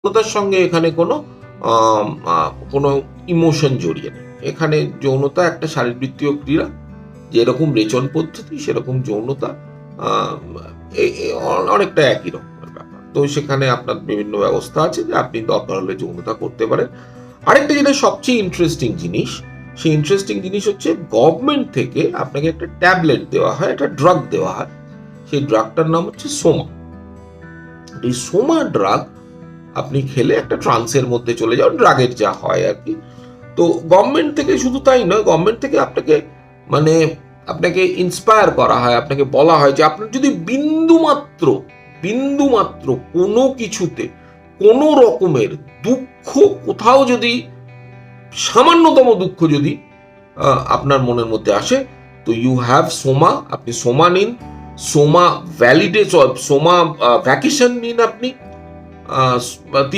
যৌনতার সঙ্গে এখানে কোনো ইমোশন জড়িয়ে নেই। এখানে যৌনতা একটা শারীরবৃত্তীয় ক্রিয়া, যেরকম রেচন পদ্ধতি সেরকম যৌনতা অনেকটা একই রকমের ব্যাপার। তো সেখানে আপনার বিভিন্ন ব্যবস্থা আছে যে আপনি দরকার হলে যৌনতা করতে পারেন। আরেকটা যেটা সবচেয়ে ইন্টারেস্টিং জিনিস, সেই ইন্টারেস্টিং জিনিস হচ্ছে গভর্নমেন্ট থেকে আপনাকে একটা ট্যাবলেট দেওয়া হয়, একটা ড্রাগ দেওয়া হয়। সেই ড্রাগটার নাম হচ্ছে সোমা। এই সোমা ড্রাগ আপনি খেলে একটা ট্রান্সের মধ্যে চলে যান, ড্রাগের যা হয় আর কি। তো গভর্নমেন্ট থেকে শুধু তাই নয়, গভর্নমেন্ট থেকে আপনাকে ইন্সপায়ার করা হয়, আপনাকে বলা হয় যে আপনার যদি বিন্দুমাত্র কোনো কিছুতে কোনো রকমের দুঃখ, কোথাও যদি সামান্যতম দুঃখ যদি আপনার মনের মধ্যে আসে, তো ইউ হ্যাভ সোমা। আপনি সোমা নিন, সোমা ভ্যালিডেট, সোমা ভ্যাকেশন নিন আপনি